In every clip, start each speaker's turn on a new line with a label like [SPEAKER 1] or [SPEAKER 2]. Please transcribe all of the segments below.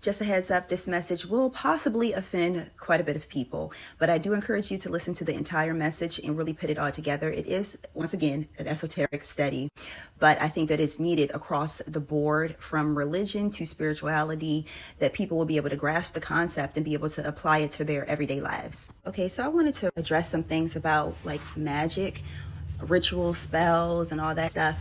[SPEAKER 1] Just a heads up, this message will possibly offend quite a bit of people, but I do encourage you to listen to the entire message and really put it all together. It is, once again, an esoteric study, but I think that it's needed across the board, from religion to spirituality, that people will be able to grasp the concept and be able to apply it to their everyday lives. Okay, so I wanted to address some things about like magic, ritual spells, and all that stuff.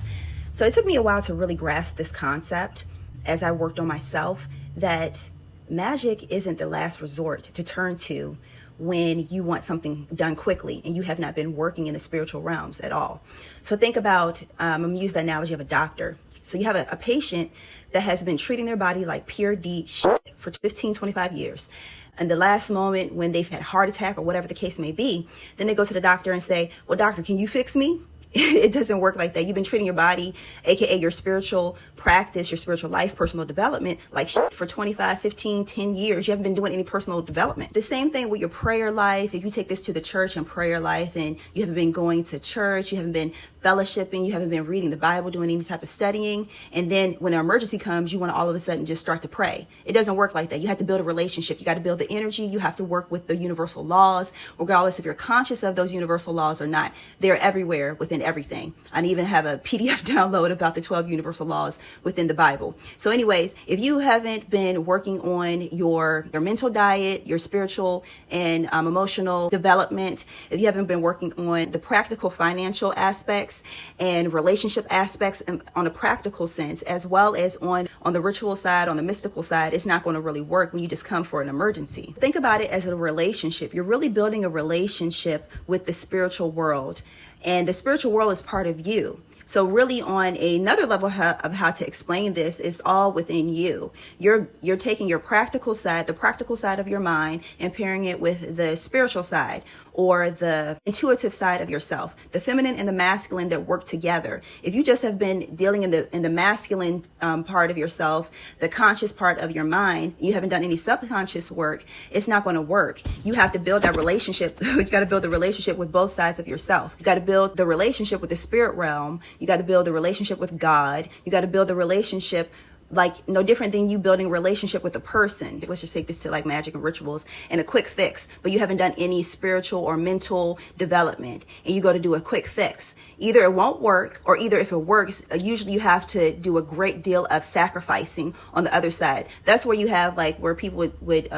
[SPEAKER 1] So it took me a while to really grasp this concept as I worked on myself, that magic isn't the last resort to turn to when you want something done quickly and you have not been working in the spiritual realms at all. So think about, I'm going to use the analogy of a doctor. So you have a patient that has been treating their body like pure D shit for 15, 25 years. And the last moment when they've had a heart attack or whatever the case may be, then they go to the doctor and say, well, doctor, can you fix me? It doesn't work like that. You've been treating your body, aka your spiritual practice, your spiritual life, personal development, like shit for 25, 15, 10 years. You haven't been doing any personal development. The same thing with your prayer life. If you take this to the church and prayer life, and you haven't been going to church, you haven't been fellowshipping, you haven't been reading the Bible, doing any type of studying, and then when an emergency comes, you want to all of a sudden just start to pray. It doesn't work like that. You have to build a relationship. You got to build the energy. You have to work with the universal laws, regardless if you're conscious of those universal laws or not. They're everywhere within everything. I even have a PDF download about the 12 universal laws within the Bible. So anyways, if you haven't been working on your mental diet, your spiritual and emotional development, if you haven't been working on the practical financial aspects and relationship aspects on a practical sense, as well as on the ritual side, on the mystical side, it's not going to really work when you just come for an emergency. Think about it as a relationship. You're really building a relationship with the spiritual world, and the spiritual world is part of you. So really, on another level of how to explain this, is all within you. You're taking your practical side, the practical side of your mind, and pairing it with the spiritual side, or the intuitive side of yourself, the feminine and the masculine that work together. If you just have been dealing in the masculine part of yourself, the conscious part of your mind, you haven't done any subconscious work, it's not going to work. You have to build that relationship. You got to build the relationship with both sides of yourself. You got to build the relationship with the spirit realm. You got to build a relationship with God. You got to build a relationship like no different than you building a relationship with a person. Let's just take this to like magic and rituals and a quick fix, but you haven't done any spiritual or mental development, and you go to do a quick fix. Either it won't work, or either if it works, usually you have to do a great deal of sacrificing on the other side. That's where you have like where people would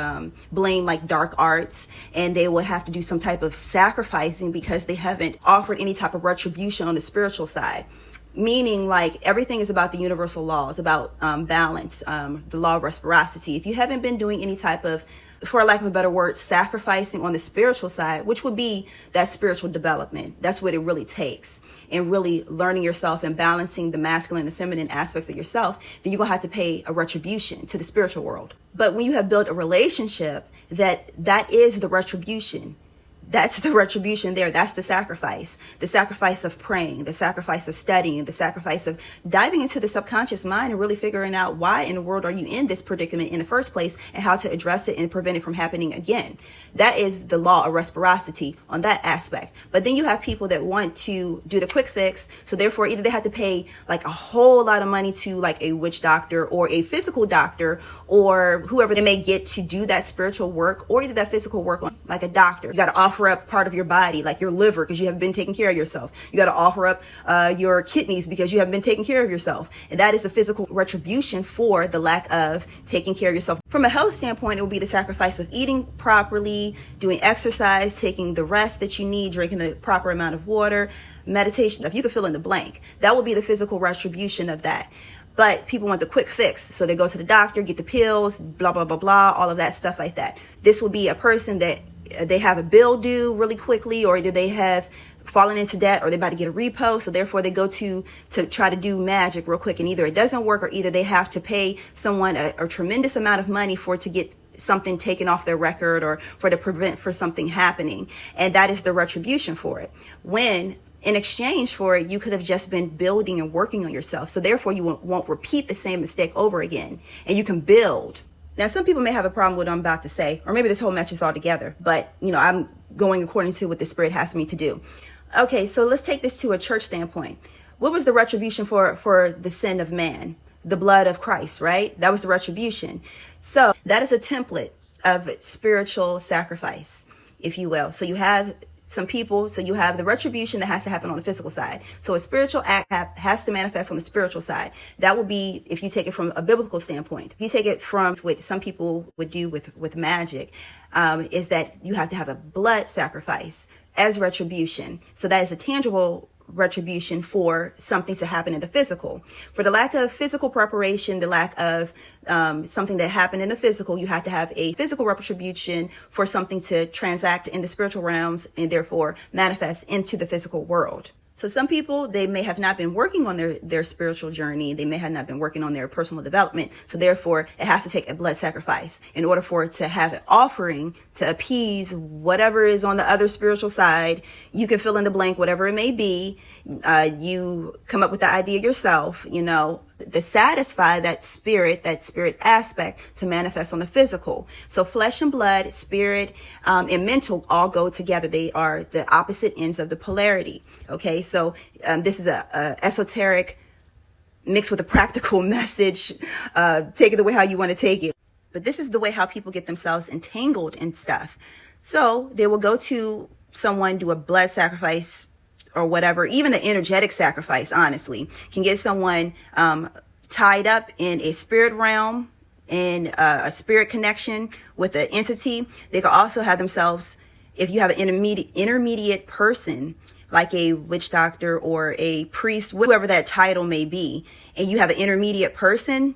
[SPEAKER 1] blame like dark arts, and they will have to do some type of sacrificing because they haven't offered any type of retribution on the spiritual side. Meaning like everything is about the universal laws, about balance, the law of reciprocity. If you haven't been doing any type of, for lack of a better word, sacrificing on the spiritual side, which would be that spiritual development, that's what it really takes, and really learning yourself and balancing the masculine and the feminine aspects of yourself, then you're going to have to pay a retribution to the spiritual world. But when you have built a relationship, that is the retribution. That's the retribution there. That's the sacrifice of praying, the sacrifice of studying, the sacrifice of diving into the subconscious mind and really figuring out why in the world are you in this predicament in the first place, and how to address it and prevent it from happening again. That is the law of reciprocity on that aspect. But then you have people that want to do the quick fix. So therefore, either they have to pay like a whole lot of money to like a witch doctor or a physical doctor or whoever they may get to do that spiritual work, or either that physical work on like a doctor. You got to offer up part of your body, like your liver, because you haven't been taking care of yourself. You got to offer up your kidneys because you haven't been taking care of yourself. And that is a physical retribution for the lack of taking care of yourself. From a health standpoint, it will be the sacrifice of eating properly, doing exercise, taking the rest that you need, drinking the proper amount of water, meditation. If you could fill in the blank, that will be the physical retribution of that. But people want the quick fix. So they go to the doctor, get the pills, blah, blah, blah, blah, all of that stuff like that. This will be a person that they have a bill due really quickly, or either they have fallen into debt, or they're about to get a repo. So therefore they go to try to do magic real quick, and either it doesn't work, or either they have to pay someone a tremendous amount of money to get something taken off their record, or to prevent for something happening. And that is the retribution for it. When in exchange for it, you could have just been building and working on yourself. So therefore you won't repeat the same mistake over again, and you can build. Now, some people may have a problem with what I'm about to say, or maybe this whole message is all together, but I'm going according to what the Spirit has me to do. Okay, so let's take this to a church standpoint. What was the retribution for the sin of man? the blood of Christ, right? That was the retribution. So that is a template of spiritual sacrifice, if you will. So you have some people, so you have the retribution that has to happen on the physical side. So a spiritual act has to manifest on the spiritual side. That will be, if you take it from a biblical standpoint. If you take it from what some people would do with magic, is that you have to have a blood sacrifice as retribution. So that is a tangible retribution for something to happen in the physical. For the lack of physical preparation, the lack of something that happened in the physical, you have to have a physical retribution for something to transact in the spiritual realms and therefore manifest into the physical world. So some people, they may have not been working on their spiritual journey. They may have not been working on their personal development. So therefore, it has to take a blood sacrifice in order for it to have an offering to appease whatever is on the other spiritual side. You can fill in the blank, whatever it may be. You come up with the idea yourself, to satisfy that spirit aspect to manifest on the physical. So flesh and blood, spirit, and mental all go together. They are the opposite ends of the polarity. Okay, so this is a esoteric mixed with a practical message. Take it the way how you want to take it. But this is the way how people get themselves entangled in stuff. So they will go to someone, do a blood sacrifice or whatever, even an energetic sacrifice, honestly, can get someone tied up in a spirit realm, in a spirit connection with an entity. They could also have themselves, if you have an intermediate person, like a witch doctor or a priest, whoever that title may be, and you have an intermediate person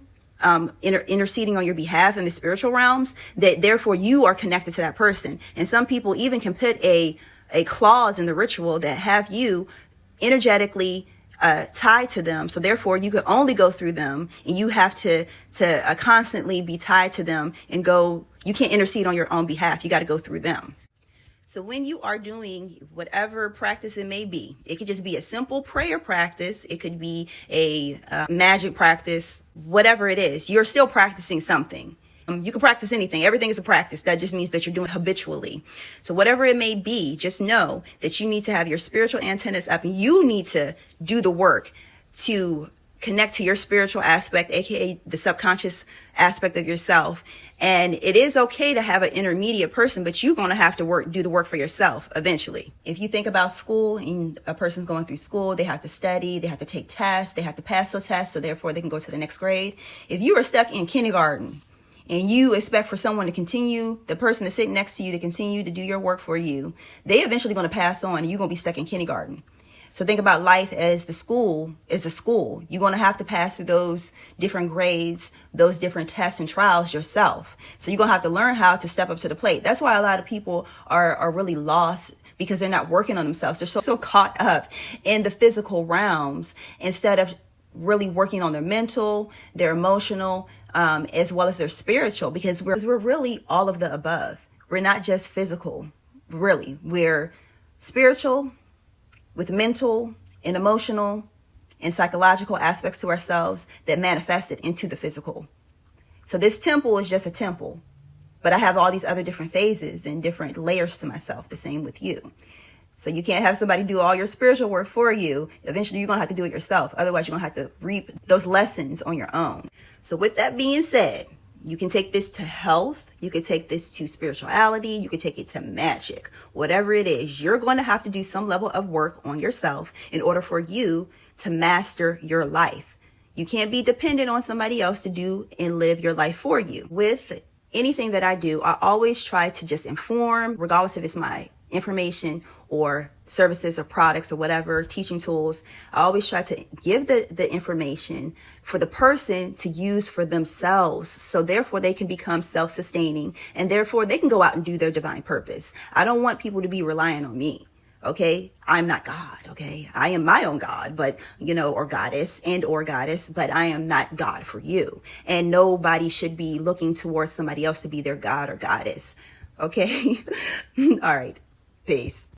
[SPEAKER 1] interceding on your behalf in the spiritual realms, that therefore you are connected to that person. And some people even can put a clause in the ritual that have you energetically tied to them. So therefore you can only go through them, and you have to constantly be tied to them and you can't intercede on your own behalf. You got to go through them. So when you are doing whatever practice it may be, it could just be a simple prayer practice. It could be a magic practice, whatever it is, you're still practicing something. You can practice anything. Everything is a practice. That just means that you're doing it habitually. So whatever it may be, just know that you need to have your spiritual antennas up, and you need to do the work to connect to your spiritual aspect, aka the subconscious aspect of yourself. And it is okay to have an intermediate person, but you're going to have to do the work for yourself eventually. If you think about school, and a person's going through school, they have to study, they have to take tests, they have to pass those tests, so therefore they can go to the next grade. If you are stuck in kindergarten and you expect for someone to continue, the person that's sitting next to you to continue to do your work for you, they eventually going to pass on and you're going to be stuck in kindergarten. So think about life as the school is a school. You're going to have to pass through those different grades, those different tests and trials yourself. So you're going to have to learn how to step up to the plate. That's why a lot of people are really lost, because they're not working on themselves. They're so caught up in the physical realms instead of really working on their mental, their emotional, as well as their spiritual, because we're really all of the above. We're not just physical, really. We're spiritual, with mental and emotional and psychological aspects to ourselves that manifested into the physical. So this temple is just a temple, but I have all these other different phases and different layers to myself, the same with you. So you can't have somebody do all your spiritual work for you. Eventually you're going to have to do it yourself. Otherwise you're going to have to reap those lessons on your own. So with that being said, you can take this to health. You can take this to spirituality. You can take it to magic. Whatever it is, you're going to have to do some level of work on yourself in order for you to master your life. You can't be dependent on somebody else to do and live your life for you. With anything that I do, I always try to just inform, regardless if it's my information or services or products or whatever, teaching tools. I always try to give the information for the person to use for themselves. So therefore they can become self-sustaining, and therefore they can go out and do their divine purpose. I don't want people to be relying on me. Okay. I'm not God. Okay. I am my own God, but or goddess or goddess, but I am not God for you. And nobody should be looking towards somebody else to be their God or goddess. Okay. All right. Peace.